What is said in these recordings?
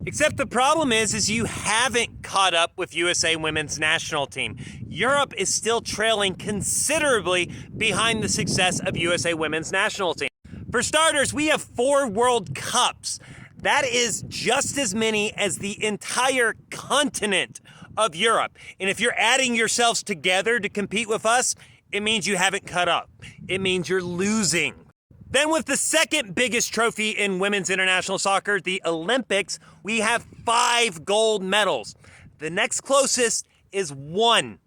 Except the problem is you haven't caught up with USA women's national team. Europe is still trailing considerably behind the success of USA women's national team. For starters, we have 4 World Cups. That is just as many as the entire continent of Europe. And if you're adding yourselves together to compete with us, it means you haven't caught up. It means you're losing. Then with the second biggest trophy in women's international soccer, the Olympics, we have 5 gold medals. The next closest is 1.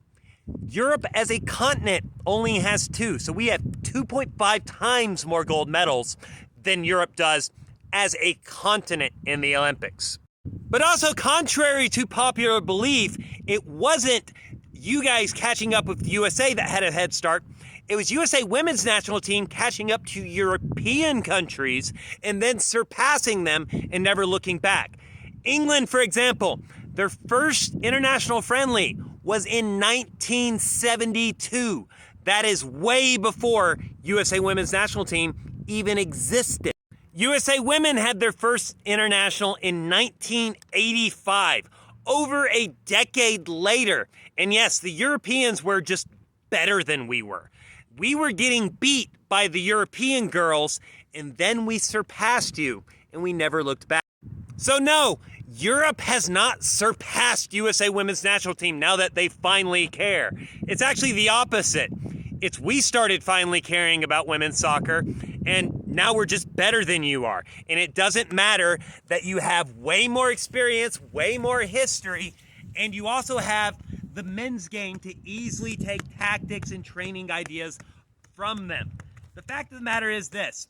Europe as a continent only has 2. So we have 2.5 times more gold medals than Europe does as a continent in the Olympics. But also, contrary to popular belief, it wasn't you guys catching up with USA that had a head start. It was USA women's national team catching up to European countries and then surpassing them and never looking back. England, for example, their first international friendly was in 1972. That is way before USA women's national team even existed. USA women had their first international in 1985, over a decade later. And yes, the Europeans were just better than we were. We were getting beat by the European girls, and then we surpassed you, and we never looked back. So no, Europe has not surpassed USA women's national team now that they finally care. It's actually the opposite. It's we started finally caring about women's soccer, and now we're just better than you are. And it doesn't matter that you have way more experience, way more history, and you also have the men's game to easily take tactics and training ideas from them. The fact of the matter is this: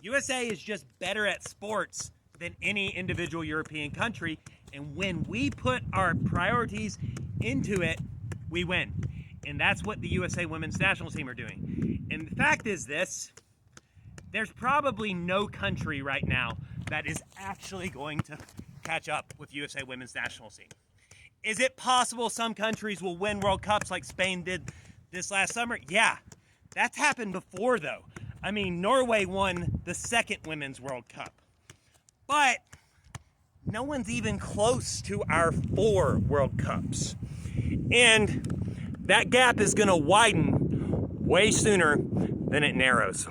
USA is just better at sports than any individual European country, and when we put our priorities into it, we win. And that's what the USA women's national team are doing. And the fact is this: there's probably no country right now that is actually going to catch up with USA women's national team. Is it possible some countries will win World Cups like Spain did this last summer? Yeah, that's happened before though. I mean, Norway won the second Women's World Cup. But no one's even close to our 4 World Cups. And that gap is going to widen way sooner than it narrows.